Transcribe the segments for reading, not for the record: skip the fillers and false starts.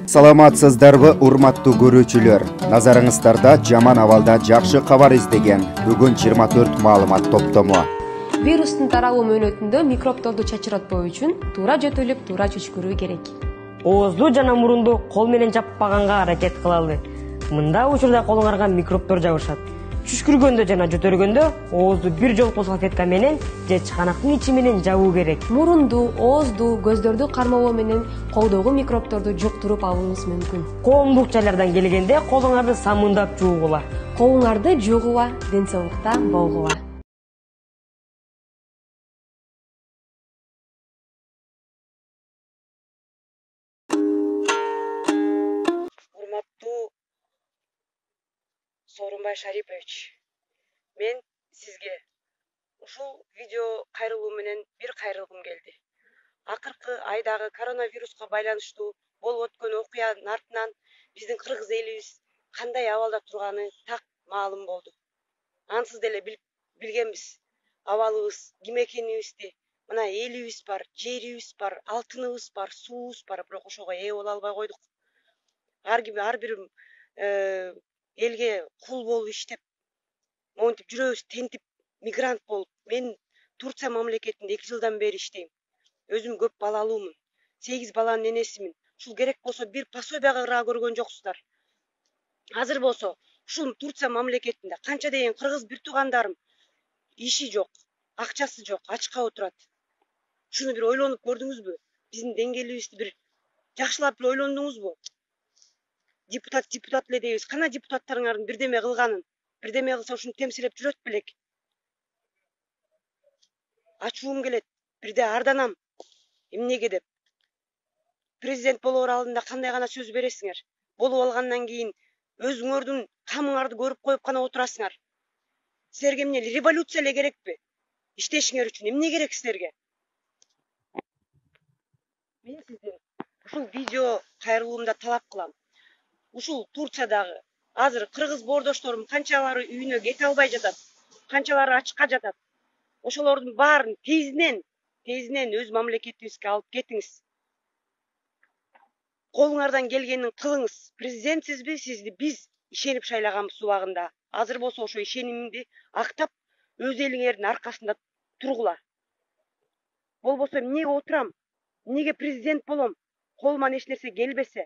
Саламатсыздарбы, урматтуу көрүүчүлөр. Назарыңыздарда жаман абалда жакшы кабар издеген бүгүн 24 маалымат топтому. Вирустун таралуу мөөнөтүндө микробторду чачыратпоо үчүн туура жөтөлүп, туура чүчкүрүү керек. Оозду жана мурунду кол менен жаппаганга аракет кылалы. Мында учурда колуңарга микробтор жабышат. Чүчкүргөндө жана жөтөргөндө оозду бир жолку салфетка менен же чыганактын ичи менен жабуу керек. Мурунду, оозду, көздөрдү кармоо менен колдогу микробторду жуктуруп алууңуз мүмкүн. Коомдук жайлардан келгенде колуңарды самындап жуугула. Колуңарды жуугула, ден соолукта болгула. Урматтуу Сооронбай Шарипович, мен сизге ушул видео кайрылуу менен бир кайрылгым келди. Акыркы айдагы коронавируска байланыштуу болуп өткөн окуянын артынан биздин кыргыз элибиз кандай абалда турганы так маалым болду. Ансыз деле билгенбиз абалыбыз ким экенибизди. Мына элибиз бар, жерибиз бар, алтыныбыз бар, суубуз бар, бирок ошого ээ боло албай койдук. Ар бир элге кул болуп иштеп, монтип жүрөбүз, тентип, мигрант болуп. Мен Турция мамлекетинде 2 жылдан бери иштейм. Өзүм көп балалуумун. 8 баланын энесимин. Ушул керек болсо бир пособияга көргөн жоксуздар. Азыр болсо ушул Турция мамлекетинде канча деген кыргыз бир туугандарым иши жок, акчасы жок, ачка отурат. Шуну бир ойлонуп көрдүңүзбү? Биздин деңгээлибизди бир жакшылап ойлондуңузбу? Депутат эле дейбиз. Кана депутаттарыңардын бирдеме кылганын? Бирдеме кылса ушуну темсилеп жүрөт белек. Ачуум келет. Бирде арданам. Эмнеге деп? Президент болоор алдында кандай гана сөз бересиңер? Болуп алгандан кийин өзүңөрдүн камыңарды көрүп коюп гана отурасыңар. Силерге эмне революция эле керекпи? Иштешиңер үчүн эмне керек силерге? Мен сизден ушул видео кайрылуумда талап кылам. Ушул Турциядагы азыр кыргыз боордошторум канчалары үйүнө кете албай жатат, канчалары ачка жатат. Ошолордун баарын тезинен өз мамлекетибизге алып кетиңиз. Колуңардан келгенин кылыңыз. Президентсизби, сизди биз ишенип шайлаганбыз убагында. Азыр болсо ошо ишенимиңди актап, өз элиңердин аркасында тургула. Болбосо эмнеге отурам? Эмнеге президент болом? Колуман эч нерсе келбесе.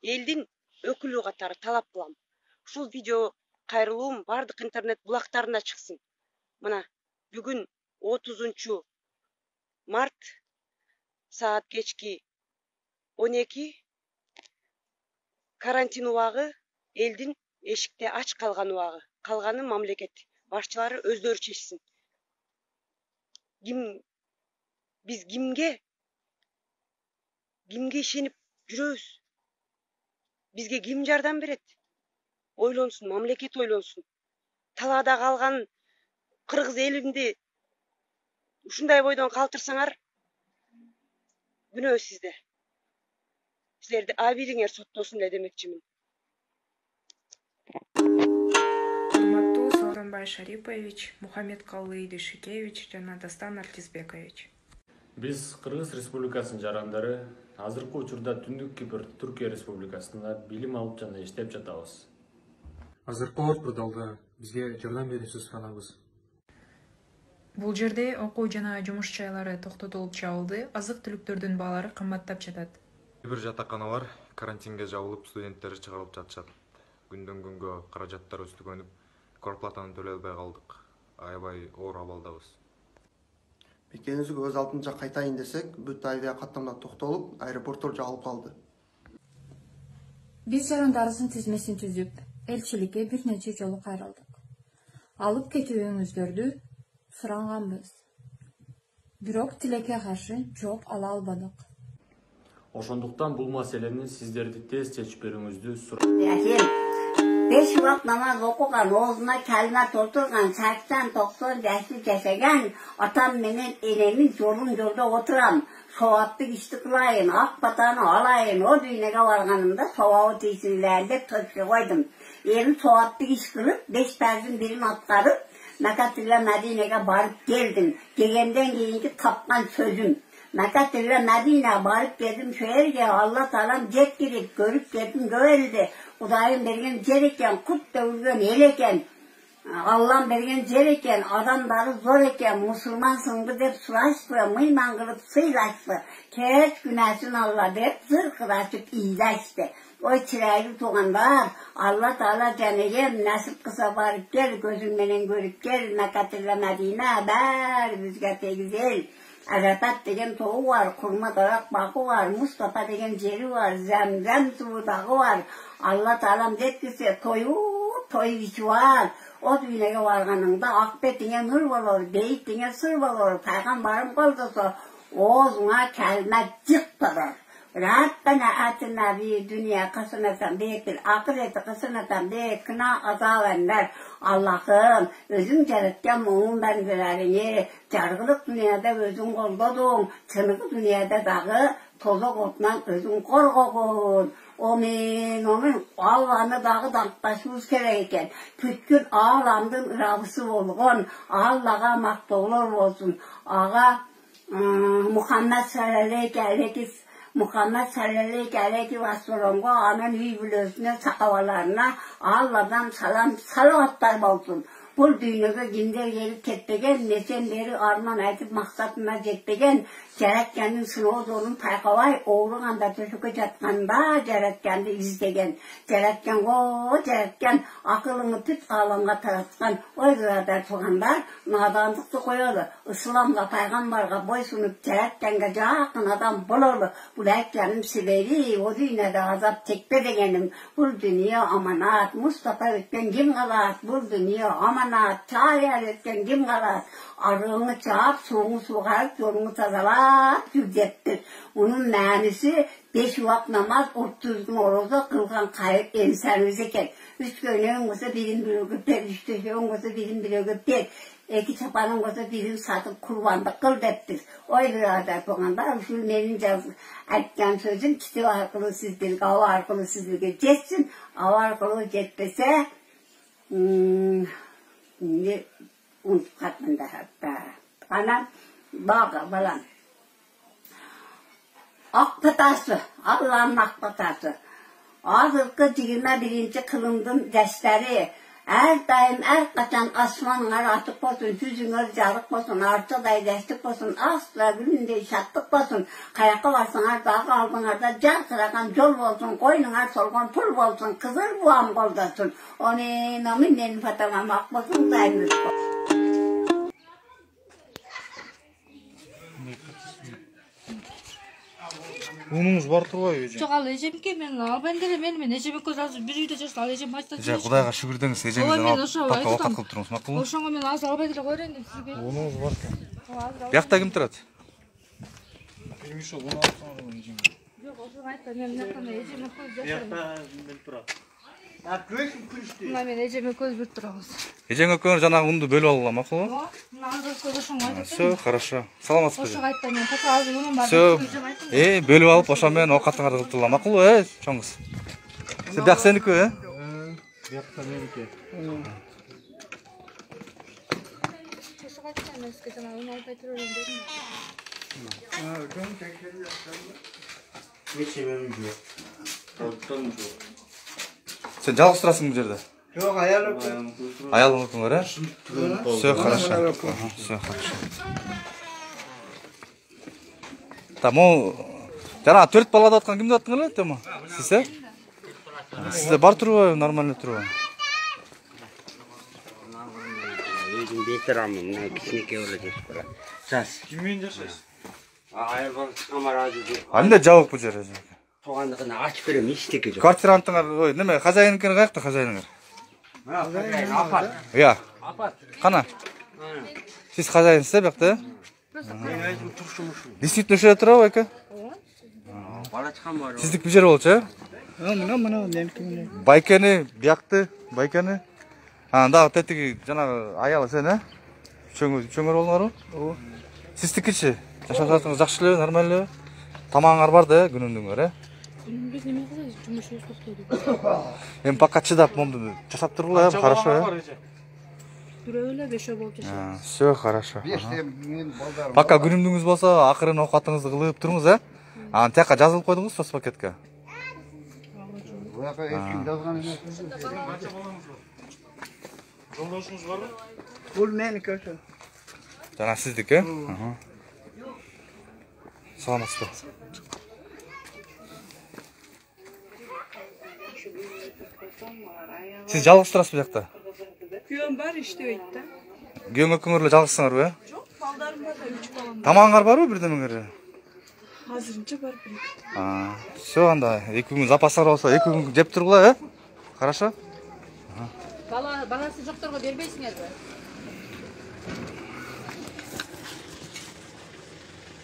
Элдин өкүлү катары талап кылам. Ушул видео кайрылуум бардык интернет булактарында чыксын. Мына бүгүн 30 март саат кечки 12 карантин убагы, элдин эшикте ач калган убагы. Калганы мамлекет башчылары өздөрү чечсин. Биз кимге ишенип жүрөбүз? Бизге ким жардам берет? Ойлонсун, мамлекет ойлонсун. Талаада калган кыргыз элимди ушундай бойдон калтырсаңар, күнөө сизде. Силерди абийириңер соттосун эле демекчимин. Урматтуу Сооронбай Шарипович, Мухаммедкалый Дүйшүкевич жана Дастан Артизбекович. Биз Кыргыз Республикасынын жарандары азыркы учурда Түндүк Кипр Түркия Республикасында билим алып жана иштеп жатабыз. Азыркы ортодалда бизге жардам берүүсүн суранабыз. Бул жерде окуу жана жумуш жайлары токтотулуп жабылды, азык-түлүктөрдүн баалары кымбаттап жатат. Бир жатаканалар карантинге жабылып, студенттер чыгарылып жатышат. Күндөн күнгө каражаттар өстүгөнүп, квартплатаны төлөй албай калдык. Аябай оор абалдабыз. Мекенибизге өз алдынча кайтайын десек, бүт авиа каттамдар токтолуп, аэропорттор жабылып калды. Биз жарандарыбыздын тизмесин түзүп, элчиликке бир нече жолу кайрылдык. Алып кетүүңүздөрдү суранганбыз. Бирок тилекке каршы жооп ала албадык. Ошондуктан бул маселени сиздерди тез чечип берүүңүздү сурайм. 5 вакыт намаз окуган, оозуна калима толтурган, 80-90 жашы жашаган атам менен энемин жолдо отурам. Соваптык ишти кылайын, ак батаны алайын, о дүйнөгө барганымда совабы тийсиңер деп төшкө койдум. Эми соваптык иш кылып, 5 парыздын бирин аткарып, Mekatilla Medine'ye barıp geldim. Gelenden keyinki tapkan sözüm. Mekatilla Medine'ye barıp geldim. Şu yerge Allah Teala'm jet girip görüp geldim. Göğelde. Kudayım bergen cereken, kut da urgen el eken. Allah'ım bergen cereken, adamları zor eken, Müslümansındı dep suraştı, mıyman kılıp sıylaştı. Keç güneşin Allah dep zırkıraşıp iyileşti. O çiraylı tuğanlar, Allah Teala canayım, nasip kısa barıp gel, gözümden görüp gel, Mekatilla Medine, ber büzgete güzel. Arafat degen toğu var, kurma darak bakı var, Mustafa degen jeri var, Zemzem suyu dağı var. Allah Teala'm detkisi toy içi var. O dünyaya varganında akbetine nur olur, beytine sır olur. Peygamberim koldası oğzuna kelime cıktadır. Rabbena atina fi dünya haseneten bil ahireti haseneten ve kına azabenler. Allah'ım özün yaratgan muğun bendelerini jargılık dünyada özün koldadın, çınık dünyada dağı tozak otdan özün korgogun. Omen, Allah'ını dağı danktaşımız kereyken, kütkün ağlamdın ırabısı olgun, Allah'a maktoğlar olsun, Ağa Muhammed sallallahu aleyhi ve sellem'e amen hübülösüne, sakavalarına, Allah'dan salam, salavatlar olsun. Bu dünyada ginder gelip ketpegen, nesen beri arman aytıp maksatına jetpegen, Jaratganning sınavı zorun payqavay, oğlun anda töşükü jatkanda Jaratganды izlegen. Jaratgan akılını tüt alamga taratkan, oy zırada tuğanlar, nadanlıkты koyalı, ıslamga, paygambarga boysunup Jaratganga jakın adam bolalı. Bu aytganim sebebi, o dünyada azap çekpe degenim. Bu dünya amanat, Mustafa ötken kim kalat, bu dünya amanat, çayar ötken kim kalat. Arığını çağıp, soğunu soğarıp, yolunu tazalap, yüzettir. Onun mənisi 5 vakt namaz, 30 gün oroza kılgan kayıp insanımız eken. 3 göğünün olsa birin bir ögüper, 3 döşeğin olsa birin bir ögüper, 2 çapanın olsa birin satıp kurbanlık kıl deptir. Oy birader boğanda, şu menin aytgan sözüm, kitap arkalı sizdirge, ava arkalı sizdirge jetsin, ava arkalı jetpese, unutup katmında hatta. Anam, bağa balan. Akpatası, Allah'ın akpatası. Azırkı 21. kılımdın dersleri. Her daim, her kaçan asmanlar atık olsun, yüzüngör jarık olsun, arçaday destek olsun, asla gülünde şatlık olsun. Kayakı varsınlar, dağı aldınlar da can kırakan yol olsun, koynunlar solgan pul olsun, kızıl buğam koldasın. Onu nominlerini fatamam, akmasın daimimiz olsun. Unumuz бар турбайбы эже? Жок, ал эжемке мен албайм делем, мен эжеме көз азыр бир үйдө жашса, ал эжем майстан Эже, Кудайга шүгүр деңиз, эжеңизден алып тапка овкат кылып туруңуз, макулбу? Ошоңо мен азыр албай деле коер эндим сизге. Унуңуз бар экен. Биякта ким турат? Эми ошо уну алып салган эжеңге. Жок, ошону айтпайм, мен мынакана эжеме көз жашайм. Биякта мен турат. Мына мен эжеме көз бир турабыз. Эжең экөөңөр жанагы унду бөлүп алгыла, макулбу? Мына азыр көз ошоңо айтып. Всё, хорошо. Саламатсызбы? Ошого айтпайм, мен пока азыр унум бар. Всё. Бөлүп алып, ошо менен оокатыңарды кылып тургула, макулбу, чоңуз? Бияк сеники, Биякта меники. Ошого айтпайм, мен сизге жана унум албай турайын дедим. Нече менин жок. Сен жалгыз турасың бул жерде? Жок, аялым. Аялың өкүңөр, Всё, хорошо. Всё, хорошо. Та, могу жана 4 бала деп аткан кимди аттың эле, тема? Сиз, Сизде бар турбайбы, нормально турбайбы? Өзүм бетирамын, мына кичинекей эле жашап барат. Жас. Ким менен жашайсыз? Аял бала камаражы. Эмне жабык бул жер? Тугандыгын ачып берем, эчтеке жок. Квартирантыңар, неме, хозяйныкин каякта хозяйныңар? Хозяин апат. Иә. Апат. Кана? Сиз хозяйнсыз, биякта? Мен өзүм турушум ушул. Действительно ушул жерде турабы, эке? Бала чыккан бар. Сиздик бул жер болчу, Мына меники. Байкени, биякты, байкени. Дагы тетиги жанагы аялы сен, Чөңөр болуңарбы? Ооба. Сиздикичи? Жашап жатсаңыз жакшы элеби, нормально элеби? Тамагыңар бар да, күнүңүр, Биз неме кылабыз? Жумушубуз токтойт. Эми пока чыдап, монду жасап тургула, хорошо, Бирөөлө 5 болуп жашайбыз. Все хорошо. Пока күнүмдүңүз болсо, акырын оокатыңызды кылып туруңуз, э? Анан тияка жазылып койдуңуз соцпакетке. Жолдошуңуз барбы? Бул меники ошо. Жана сиздики? Саламатсызбы? Сиз жалгыз турасызбы жакта? Күйөөм бар, иштебейт да. Күйөөң экөөңөр эле жалгызсыңарбы, э? Жок, балдарым бар да, 3 балам. Тамагыңар барбы бирдемеңер? Азырынча бар бир. Все, анда 2 күн запастар болсо 2 күн жеп тургула, э? Хорошо? Баласы жокторго бербейсиңерби?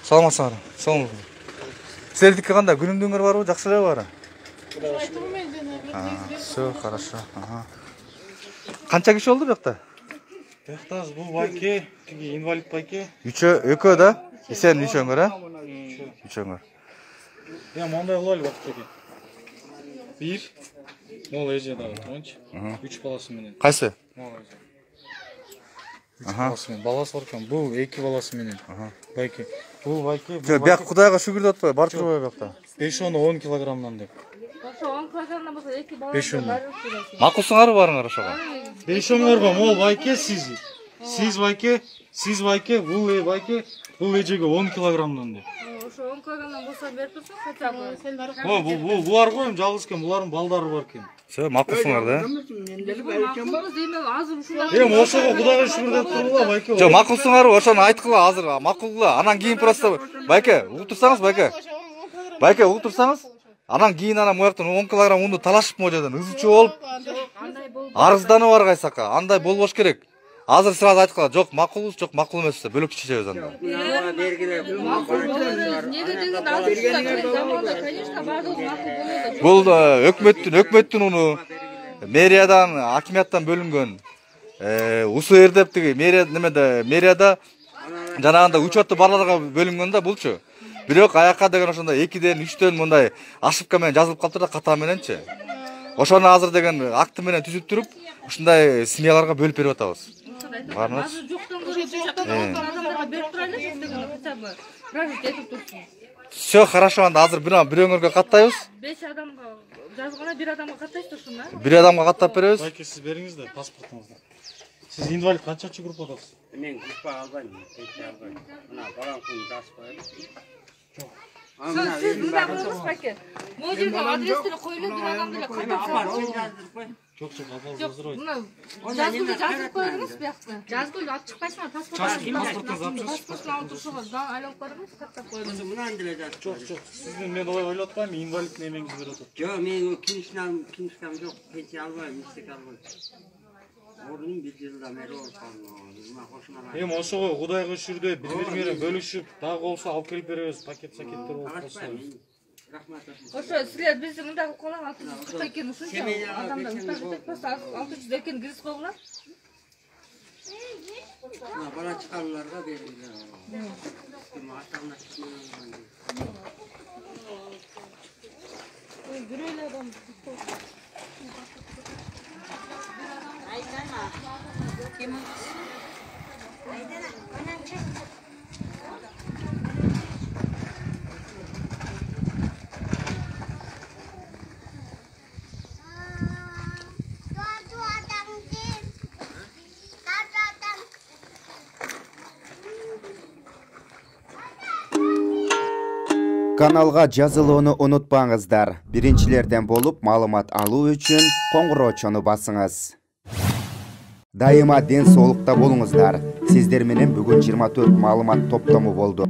Саламатсызбы? Саламатсызбы. Силердики кандай күнүмдүңөр барбы? Жакшы эле бары? Все, хорошо. Канча киши болду бuyakta? Бuyakta бул байке, тиги инвалид байке. Экөө да? Сен үчөөңөр, э? Үчөөңөр. Я мындай кылалы бактеке. 1 Мол эже дагы турганчы. 3 баласы менен. Кайсы? Баласы менен. Баласы бар экен. Бул 2 баласы менен. Байке. Бул байке. Бияк Кудайга шүгүр деп атпайбы? Бар турбайбы бuyakta? 5-10 килограммдан деп. Ошо 10 килограммдан болсо 2 бала. 5-10. Макулсуңарбы барыңар ошого? 5-10 мол байке сиз. Сиз байке, бул байке, бул эжеге 10 килограммдан деп. Ошо 10 килограммдан болсо берип турсаң, хотя бы. Булар го эми жалгыз экен, булардын балдары бар экен. Все, макулсуңар да? Эми ошого Кудайга шүгүр деп тургула байке. Жок, макулсуңарбы? Ошону айткыла азыр, макулгула. Анан кийин просто байке, угуп турсаңыз, байке. Байке, угуп турсаңыз, анан кийин анан мояктан 10 килограмм унду талашып можадан ызычуу болуп, арызданып баргайсака, андай болбош керек. Азыр сразу айткыла, жок, макулбуз, жок, макул эмес десе, бөлөк чечебиз анда. Бул өкмөттүн уну, мэриядан, акимияттан бөлүнгөн. УСР деп тиги мэрияда жанагында учетто барларга бөлүнгөн да булчу. Бирок аякка деген ошондой 2ден 3төн мындай ошибка менен жазылып калыптыр да, ката мененчи. Ошону азыр деген акты менен түзүп туруп, ушундай семьяларга бөлүп берип атабыз. Барыңыз. Азыр жоктон адамдарга берип турайлы, деген хотя бы проект этип турсун. Все хорошо, анда азыр бирөөңөргө каттайбыз. 5 адамга жазганда 1 адамга каттайсыз турсун да? 1 адамга каттап беребиз. Байке, сиз бериңиз да паспортуңузду. Сиз инвалид канчанчы группадасыз? Мен группа албайм, пенсия албайм. Мына балаңкын жазып коелу. Siz bunday qilamiz paka. Mo'jiza adresini qo'yilib, bir odamga Çok hazır oy. Жазып qo'ydingiz bu yoqda. Жазып qo'yib olib chiqmaysizmi? Pasportni olib tursangiz, aylanib ko'rdingiz, katta qo'ydingiz. Bundan dilejat. Çok. Sizin men olay oylatpayım, invalid nemengiz berip atат. Yo, men o kimishdan yo'q, pensiya albayм, istek albayм. Orunun 1 yılda meri olsam, nima hoşuma. Эми ошого Кудайга шүгүрдө бири-бири менен бөлүшүп, дагы болсо алып келип беребиз, пакеттер болуп калса. Ошо силер бизди мындай кылып коелу, 640 экен ушунча адамдар муштак просто 600 экен киргиз койгула. Бала чыкканларга берилген. Ата-ана чыкмаган. Бирөөлө адам. Каналга жазылууну унутпаңыздар. Биринчилерден болуп маалымат алуу үчүн коңгуроочону басыңыз. Дайыма ден соолукта болуңуздар. Сиздер менен бүгүн 24 маалымат топтому болду.